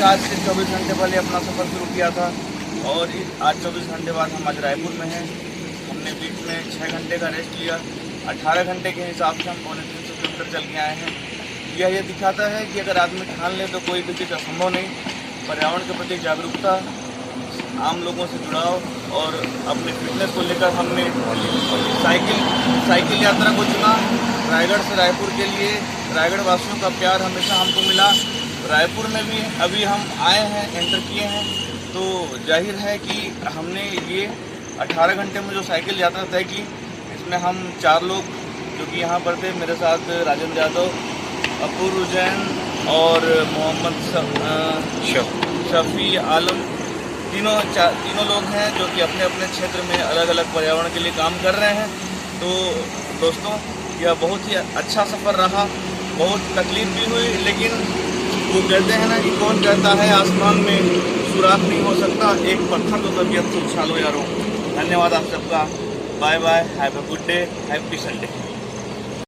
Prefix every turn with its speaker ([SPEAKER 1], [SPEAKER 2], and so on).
[SPEAKER 1] आज से 24 घंटे पहले अपना सफ़र शुरू किया था और आज 24 घंटे बाद हम आज रायपुर में हैं। हमने बीच में 6 घंटे का रेस्ट लिया। 18 घंटे के हिसाब से हम 350 किलोमीटर चल के आए हैं। यह दिखाता है कि अगर आदमी ठान ले तो कोई भी चीज़ असंभव नहीं। पर्यावरण के प्रति जागरूकता, आम लोगों से जुड़ाव और अपने फिटनेस को लेकर हमने साइकिल यात्रा को चुना। रायगढ़ से रायपुर के लिए रायगढ़ वासियों का प्यार हमेशा हमको मिला। रायपुर में भी अभी हम आए हैं, एंटर किए हैं, तो जाहिर है कि हमने ये 18 घंटे में जो साइकिल यात्रा तय की, इसमें हम 4 लोग जो कि यहाँ पर थे, मेरे साथ राजेंद्र यादव, अपूर्व जैन और मोहम्मद शफी आलम, तीनों लोग हैं जो कि अपने अपने क्षेत्र में अलग अलग पर्यावरण के लिए काम कर रहे हैं। तो दोस्तों, यह बहुत ही अच्छा सफ़र रहा। बहुत तकलीफ भी हुई, लेकिन वो कहते हैं ना कि कौन कहता है आसमान में सुराख नहीं हो सकता, एक पत्थर तो तबीयत से उछालो यारों। धन्यवाद आप सबका। Bye bye, have a good day, happy Sunday.